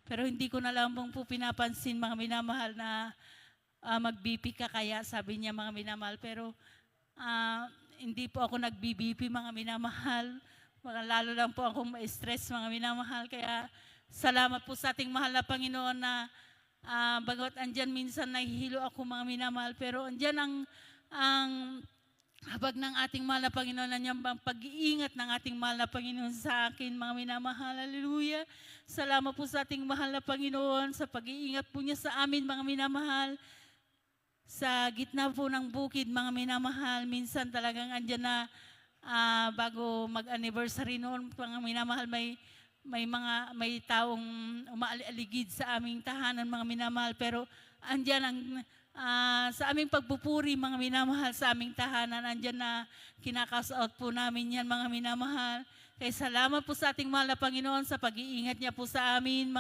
Pero hindi ko na lamang po pinapansin, mga minamahal, na mag-BP ka, kaya sabi niya, mga minamahal. Pero hindi po ako nag-BP, mga minamahal. Lalo lang po akong ma-stress, mga minamahal. Kaya salamat po sa ating mahal na Panginoon na bagamat andyan minsan nahihilo ako, mga minamahal, pero andyan ang habag ng ating mahal na Panginoon, na niyang pag-iingat ng ating mahal na Panginoon sa akin, mga minamahal. Hallelujah. Salamat po sa ating mahal na Panginoon sa pag-iingat po niya sa amin, mga minamahal. Sa gitna po ng bukid, mga minamahal, minsan talagang andyan na bago mag-anniversary noon, mga minamahal, may taong umaaligid sa aming tahanan, mga minamahal, pero andyan ang sa aming pagpupuri, mga minamahal, sa aming tahanan, andyan na kinakasaot po namin yan, mga minamahal. Kaya salamat po sa ating mahal na Panginoon sa pag-iingat niya po sa amin, mga